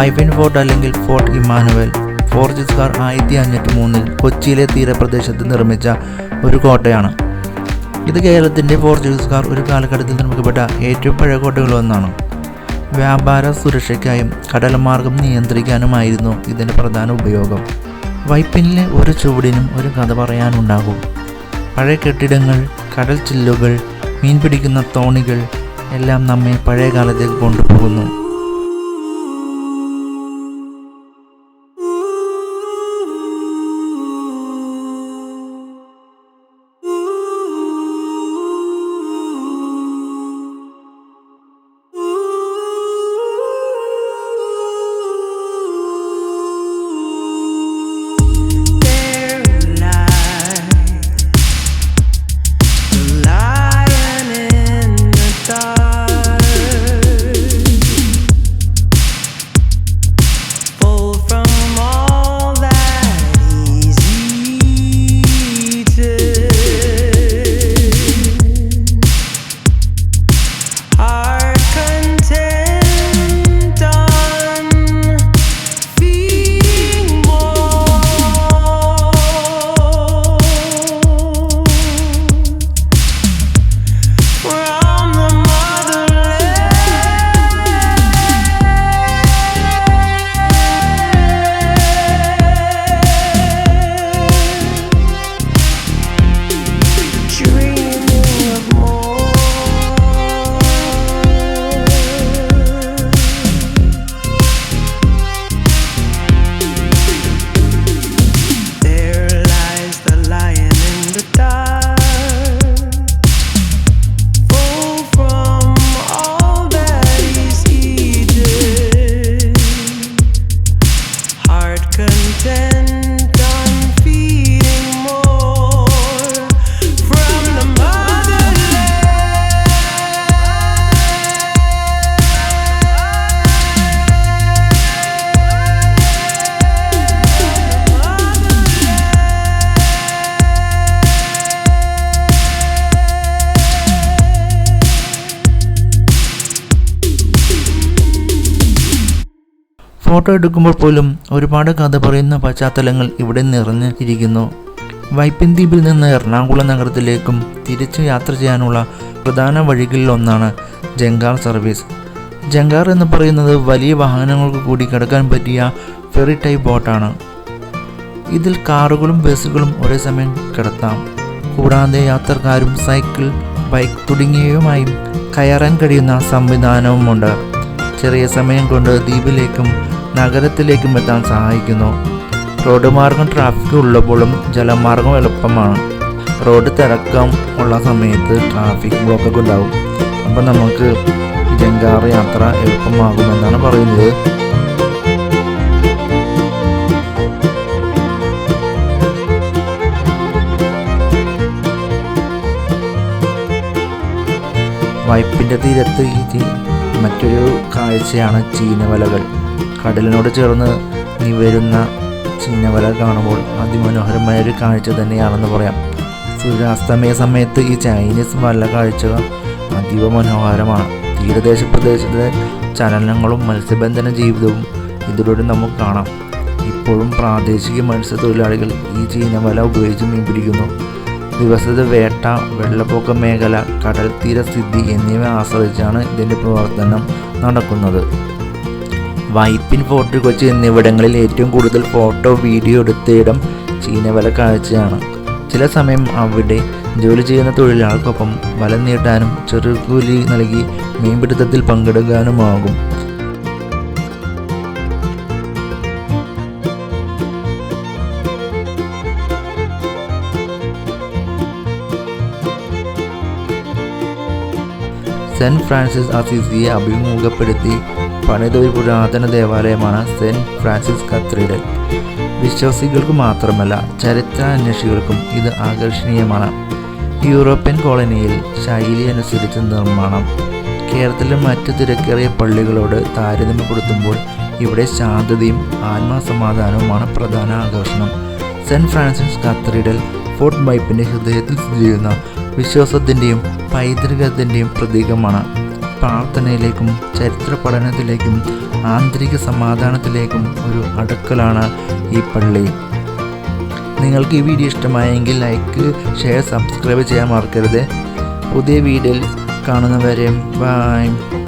Vypin fort അല്ലെങ്കിൽ fort Emmanuel പോർച്ചുഗീസുകാർ 1503 കൊച്ചിയിലെ തീരപ്രദേശത്ത് നിർമ്മിച്ച ഒരു കോട്ടയാണ്. ഇത് കേരളത്തിൻ്റെ പോർച്ചുഗീസുകാർ ഒരു കാലഘട്ടത്തിൽ നിർമ്മിക്കപ്പെട്ട ഏറ്റവും പഴയ കോട്ടകളിലൊന്നാണ്. വ്യാപാര സുരക്ഷയ്ക്കായും കടൽമാർഗം നിയന്ത്രിക്കാനുമായിരുന്നു ഇതിൻ്റെ പ്രധാന ഉപയോഗം. വൈപ്പിനിലെ ഒരു ചുവടിനും ഒരു കഥ പറയാനുണ്ടാകും. പഴയ കെട്ടിടങ്ങൾ, കടൽ ചില്ലുകൾ, മീൻ പിടിക്കുന്ന തോണികൾ എല്ലാം നമ്മെ പഴയ കാലത്തേക്ക് കൊണ്ടുപോകുന്നു. ഫോട്ടോ എടുക്കുമ്പോൾ പോലും ഒരുപാട് കഥ പറയുന്ന പശ്ചാത്തലങ്ങൾ ഇവിടെ നിറഞ്ഞിരിക്കുന്നു. വൈപ്പിൻ ദ്വീപിൽ നിന്ന് എറണാകുളം നഗരത്തിലേക്കും തിരിച്ച് യാത്ര ചെയ്യാനുള്ള പ്രധാന വഴികളിലൊന്നാണ് ജങ്കാർ സർവീസ്. ജങ്കാർ എന്ന് പറയുന്നത് വലിയ വാഹനങ്ങൾക്ക് കൂടി കടക്കാൻ പറ്റിയ ഫെറി ടൈപ്പ് ബോട്ടാണ്. ഇതിൽ കാറുകളും ബസ്സുകളും ഒരേ സമയം കിടത്താം. കൂടാതെ യാത്രക്കാരും സൈക്കിൾ, ബൈക്ക് തുടങ്ങിയവയുമായും കയറാൻ കഴിയുന്ന സംവിധാനവുമുണ്ട്. ചെറിയ സമയം കൊണ്ട് ദ്വീപിലേക്കും നഗരത്തിലേക്കും എത്താൻ സഹായിക്കുന്നു. റോഡ് മാർഗം ട്രാഫിക് ഉള്ളപ്പോഴും ജലമാർഗം എളുപ്പമാണ്. റോഡ് തിരക്കം ഉള്ള സമയത്ത് ട്രാഫിക് ബ്ലോക്കൊക്കെ ഉണ്ടാവും. അപ്പം നമുക്ക് ജങ്കാർ യാത്ര എളുപ്പമാകുമെന്നാണ് പറയുന്നത്. വൈപ്പിൻ്റെ തീരത്ത് മറ്റൊരു കാഴ്ചയാണ് ചീനവലകൾ. കടലിനോട് ചേർന്ന് നിവരുന്ന ചീനവല കാണുമ്പോൾ അതിമനോഹരമായ ഒരു കാഴ്ച തന്നെയാണെന്ന് പറയാം. സൂര്യാസ്തമയ സമയത്ത് ഈ ചൈനീസ് വല കാഴ്ച അതീവ മനോഹരമാണ്. തീരദേശ പ്രദേശത്തെ ചലനങ്ങളും മത്സ്യബന്ധന ജീവിതവും ഇതിലൂടെ നമുക്ക് കാണാം. ഇപ്പോഴും പ്രാദേശിക മത്സ്യത്തൊഴിലാളികൾ ഈ ചീനവല ഉപയോഗിച്ച് മീൻ പിടിക്കുന്നു. ദിവസത്തെ വേട്ട, വെള്ളപ്പൊക്ക മേഖല, കടൽ തീരസ്ഥിതി എന്നിവ ആശ്രയിച്ചാണ് ഇതിൻ്റെ പ്രവർത്തനം നടക്കുന്നത്. വൈപ്പിൻ, ഫോർട്ട് കൊച്ചി എന്നിവിടങ്ങളിൽ ഏറ്റവും കൂടുതൽ ഫോട്ടോ, വീഡിയോ എടുത്തയിടം ചീനവല കാഴ്ചയാണ്. ചില സമയം അവിടെ ജോലി ചെയ്യുന്ന തൊഴിലാളികൾക്കൊപ്പം വല നീട്ടാനും ചെറുകൂലി നൽകി മീൻപിടുത്തത്തിൽ പങ്കെടുക്കാനുമാകും. സെൻറ്റ് ഫ്രാൻസിസ് അസീസിയെ അഭിമുഖപ്പെടുത്തി പണിത ഒരു പുരാതന ദേവാലയമാണ് സെൻറ്റ് ഫ്രാൻസിസ് കത്തീഡ്രൽ. വിശ്വാസികൾക്ക് മാത്രമല്ല ചരിത്രാന്വേഷികൾക്കും ഇത് ആകർഷണീയമാണ്. യൂറോപ്യൻ കോളനിയിൽ ശൈലി അനുസരിച്ച് നിർമ്മാണം. കേരളത്തിലെ മറ്റ് തിരക്കേറിയ പള്ളികളോട് താരതമ്യപ്പെടുത്തുമ്പോൾ ഇവിടെ ശാന്തതയും ആത്മസമാധാനവുമാണ് പ്രധാന ആകർഷണം. സെൻറ്റ് ഫ്രാൻസിസ് കത്തീഡ്രൽ ഫോർട്ട് വൈപ്പിൻ്റെ ഹൃദയത്തിൽ സ്ഥിതി ചെയ്യുന്ന വിശ്വാസത്തിൻ്റെയും പൈതൃകത്തിൻ്റെയും പ്രതീകമാണ്. പ്രാർത്ഥനയിലേക്കും ചരിത്ര പഠനത്തിലേക്കും ആന്തരിക സമാധാനത്തിലേക്കും ഒരു അടുക്കലാണ് ഈ പള്ളി. നിങ്ങൾക്ക് ഈ വീഡിയോ ഇഷ്ടമായെങ്കിൽ ലൈക്ക്, ഷെയർ, സബ്സ്ക്രൈബ് ചെയ്യാൻ മറക്കരുത്. പുതിയ വീഡിയോയിൽ കാണുന്നവരെ ബൈ.